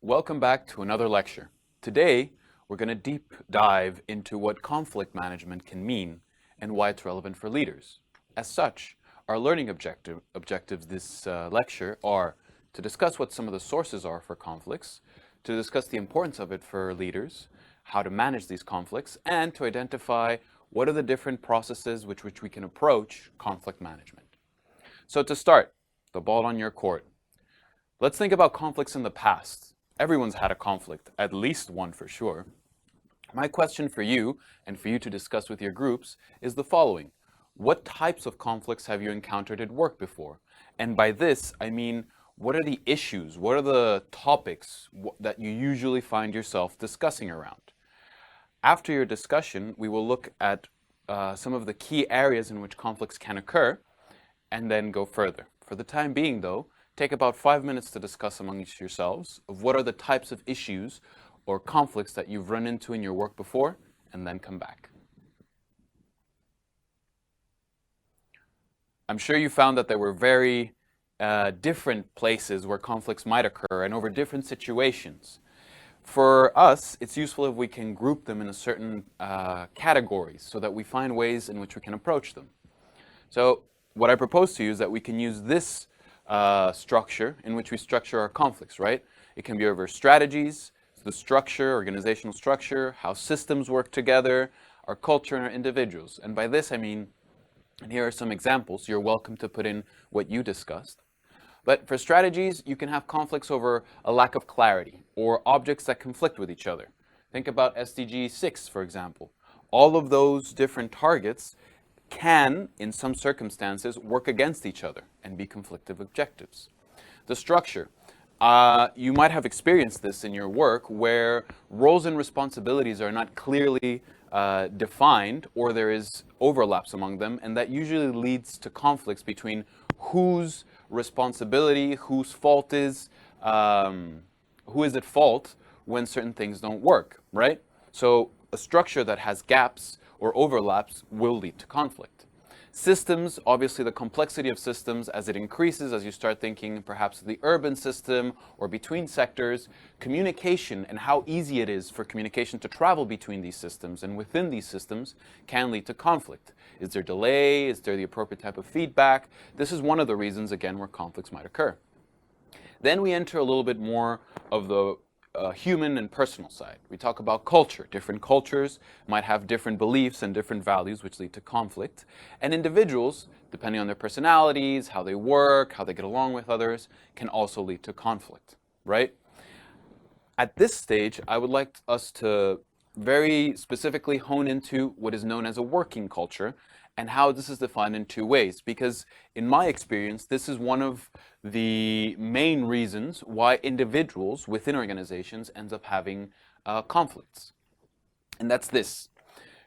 Welcome back to another lecture. Today, we're going to deep dive into what conflict management can mean and why it's relevant for leaders. As such, our learning objectives this lecture are to discuss what some of the sources are for conflicts, to discuss the importance of it for leaders, how to manage these conflicts, and to identify what are the different processes which we can approach conflict management. So to start, the ball on your court. Let's think about conflicts in the past. Everyone's had a conflict, at least one for sure. My question for you, and for you to discuss with your groups, is the following. What types of conflicts have you encountered at work before? And by this, I mean, what are the issues, what are the topics that you usually find yourself discussing around? After your discussion, we will look at some of the key areas in which conflicts can occur, and then go further. For the time being, though, take about 5 minutes to discuss amongst yourselves of what are the types of issues or conflicts that you've run into in your work before, and then come back. I'm sure you found that there were very different places where conflicts might occur and over different situations. For us, it's useful if we can group them in a certain categories so that we find ways in which we can approach them. So what I propose to you is that we can use this structure in which we structure our conflicts, right? It can be over strategies, the structure, organizational structure, how systems work together, our culture and our individuals. And by this I mean, and here are some examples, you're welcome to put in what you discussed. But for strategies, you can have conflicts over a lack of clarity or objects that conflict with each other. Think about SDG 6, for example. All of those different targets can, in some circumstances, work against each other and be conflictive objectives. The structure. You might have experienced this in your work where roles and responsibilities are not clearly defined or there is overlaps among them, and that usually leads to conflicts between whose responsibility, whose fault is, who is at fault when certain things don't work, right? So a structure that has gaps or overlaps will lead to conflict. Systems, obviously the complexity of systems as it increases, as you start thinking perhaps the urban system or between sectors, communication and how easy it is for communication to travel between these systems and within these systems can lead to conflict. Is there delay? Is there the appropriate type of feedback? This is one of the reasons, again, where conflicts might occur. Then we enter a little bit more of the human and personal side. We talk about culture. Different cultures might have different beliefs and different values which lead to conflict. And individuals, depending on their personalities, how they work, how they get along with others, can also lead to conflict, right? At this stage, I would like us to very specifically hone into what is known as a working culture and how this is defined in two ways. Because in my experience, this is one of the main reasons why individuals within organizations ends up having conflicts. And that's this.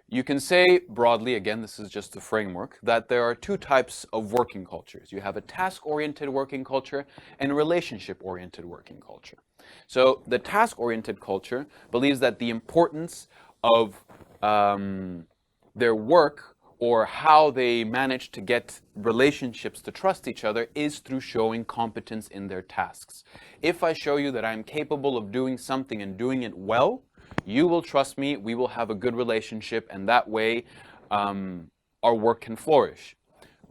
You can say broadly, again, this is just a framework, that there are two types of working cultures. You have a task-oriented working culture and a relationship-oriented working culture. So the task-oriented culture believes that the importance of their work or how they manage to get relationships to trust each other is through showing competence in their tasks. If I show you that I'm capable of doing something and doing it well, you will trust me, we will have a good relationship, and that way our work can flourish.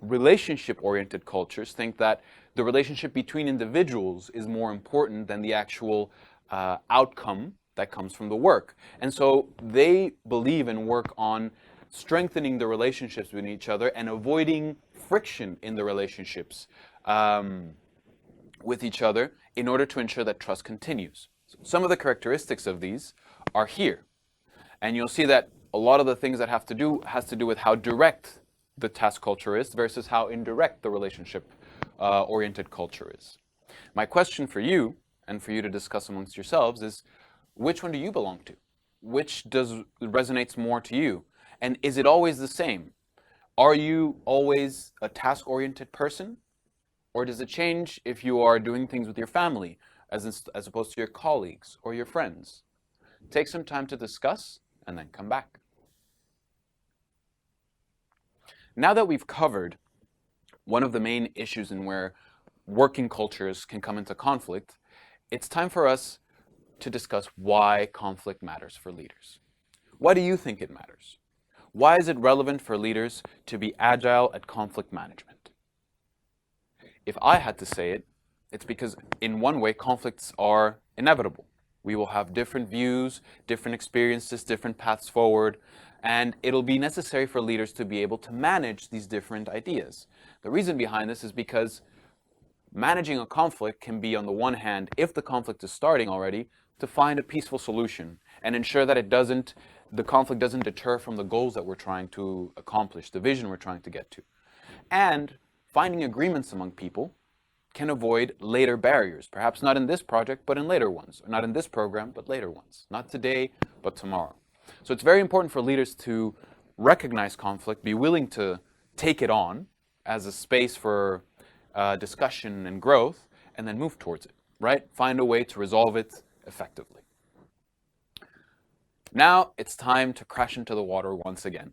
Relationship-oriented cultures think that the relationship between individuals is more important than the actual outcome that comes from the work. And so they believe and work on strengthening the relationships between each other and avoiding friction in the relationships with each other in order to ensure that trust continues. So some of the characteristics of these are here. And you'll see that a lot of the things that has to do with how direct the task culture is versus how indirect the relationship oriented culture is. My question for you, and for you to discuss amongst yourselves, is which one do you belong to? Which resonates more to you? And is it always the same? Are you always a task-oriented person? Or does it change if you are doing things with your family as opposed to your colleagues or your friends? Take some time to discuss and then come back. Now that we've covered one of the main issues in where working cultures can come into conflict, it's time for us to discuss why conflict matters for leaders. Why do you think it matters? Why is it relevant for leaders to be agile at conflict management? If I had to say it, it's because in one way, conflicts are inevitable. We will have different views, different experiences, different paths forward, and it'll be necessary for leaders to be able to manage these different ideas. The reason behind this is because managing a conflict can be, on the one hand, if the conflict is starting already, to find a peaceful solution and ensure that the conflict doesn't deter from the goals that we're trying to accomplish, the vision we're trying to get to. And finding agreements among people can avoid later barriers, perhaps not in this project, but in later ones, or not in this program, but later ones, not today, but tomorrow. So it's very important for leaders to recognize conflict, be willing to take it on as a space for discussion and growth, and then move towards it, right? Find a way to resolve it effectively. Now it's time to crash into the water once again.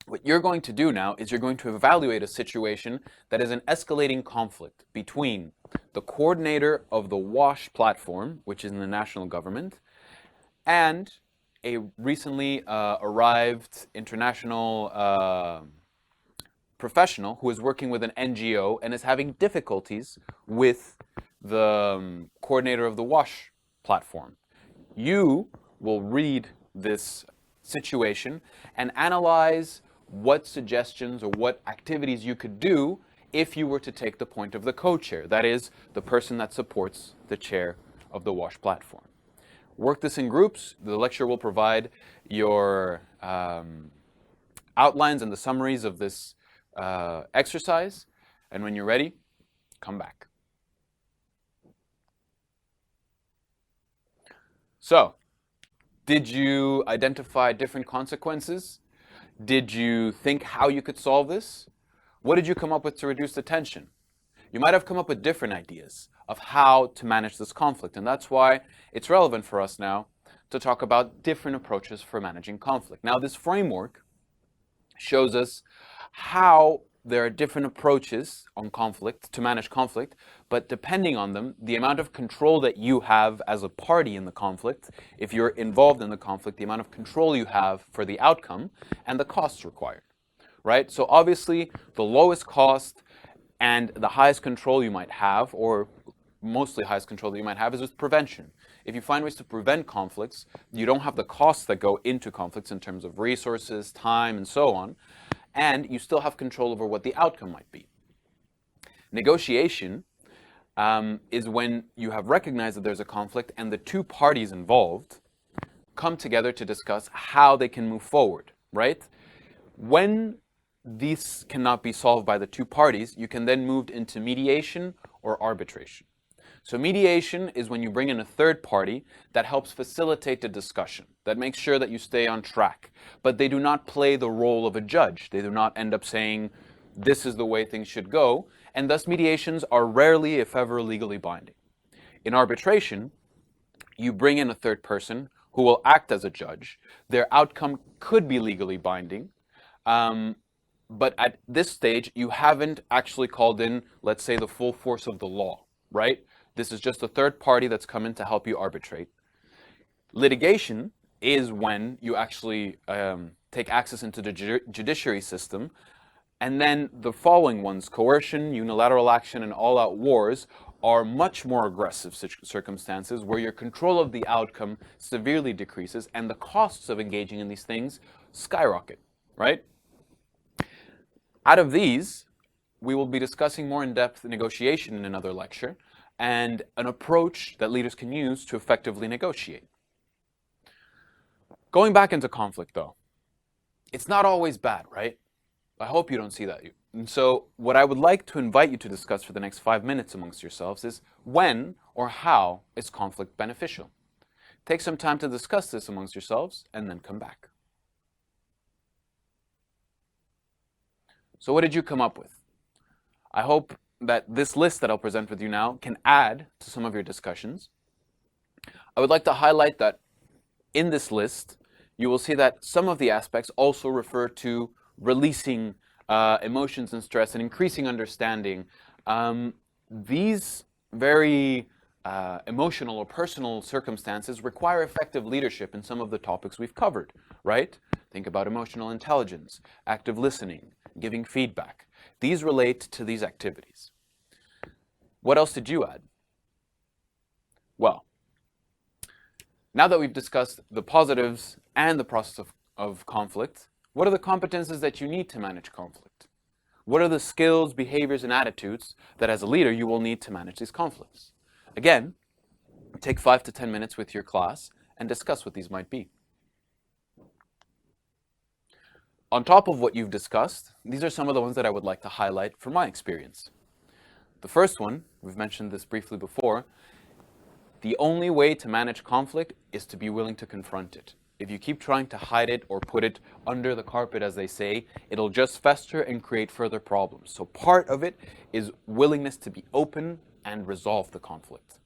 What you're going to do now is you're going to evaluate a situation that is an escalating conflict between the coordinator of the WASH platform, which is in the national government, and a recently arrived international professional who is working with an NGO and is having difficulties with the coordinator of the WASH platform. You will read this situation and analyze what suggestions or what activities you could do if you were to take the point of the co-chair, that is, the person that supports the chair of the WASH platform. Work this in groups. The lecture will provide your outlines and the summaries of this exercise, and when you're ready, come back. So, did you identify different consequences? Did you think how you could solve this? What did you come up with to reduce the tension? You might have come up with different ideas of how to manage this conflict, and that's why it's relevant for us now to talk about different approaches for managing conflict. Now, this framework shows us how there are different approaches on conflict, to manage conflict, but depending on them, the amount of control that you have as a party in the conflict, if you're involved in the conflict, the amount of control you have for the outcome, and the costs required, right? So obviously, the lowest cost and the highest control you might have, or mostly highest control that you might have, is with prevention. If you find ways to prevent conflicts, you don't have the costs that go into conflicts in terms of resources, time, and so on, and you still have control over what the outcome might be. Negotiation is when you have recognized that there's a conflict and the two parties involved come together to discuss how they can move forward, right? When these cannot be solved by the two parties, you can then move into mediation or arbitration. So mediation is when you bring in a third party that helps facilitate the discussion, that makes sure that you stay on track, but they do not play the role of a judge. They do not end up saying, this is the way things should go, and thus mediations are rarely, if ever, legally binding. In arbitration, you bring in a third person who will act as a judge. Their outcome could be legally binding, but at this stage, you haven't actually called in, let's say, the full force of the law, right? This is just a third party that's come in to help you arbitrate. Litigation is when you actually take access into the judiciary system, and then the following ones, coercion, unilateral action, and all-out wars, are much more aggressive circumstances where your control of the outcome severely decreases and the costs of engaging in these things skyrocket, right? Out of these, we will be discussing more in-depth negotiation in another lecture, and an approach that leaders can use to effectively negotiate. Going back into conflict, though, it's not always bad, right? I hope you don't see that. And so what I would like to invite you to discuss for the next 5 minutes amongst yourselves is when or how is conflict beneficial? Take some time to discuss this amongst yourselves and then come back. So what did you come up with? I hope that this list that I'll present with you now can add to some of your discussions. I would like to highlight that in this list, you will see that some of the aspects also refer to releasing emotions and stress and increasing understanding. These very emotional or personal circumstances require effective leadership in some of the topics we've covered, right? Think about emotional intelligence, active listening, giving feedback. These relate to these activities. What else did you add? Well, now that we've discussed the positives and the process of conflict, what are the competences that you need to manage conflict? What are the skills, behaviors, and attitudes that as a leader you will need to manage these conflicts? Again, take 5 to 10 minutes with your class and discuss what these might be. On top of what you've discussed, these are some of the ones that I would like to highlight from my experience. The first one, we've mentioned this briefly before, the only way to manage conflict is to be willing to confront it. If you keep trying to hide it or put it under the carpet, as they say, it'll just fester and create further problems. So part of it is willingness to be open and resolve the conflict.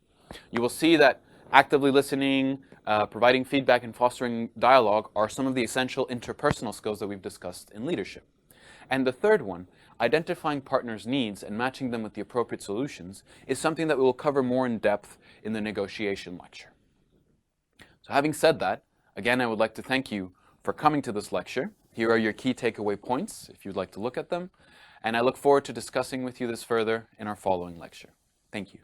You will see that actively listening, providing feedback, and fostering dialogue are some of the essential interpersonal skills that we've discussed in leadership. And the third one, identifying partners' needs and matching them with the appropriate solutions, is something that we will cover more in depth in the negotiation lecture. So having said that, again, I would like to thank you for coming to this lecture. Here are your key takeaway points, if you'd like to look at them. And I look forward to discussing with you this further in our following lecture. Thank you.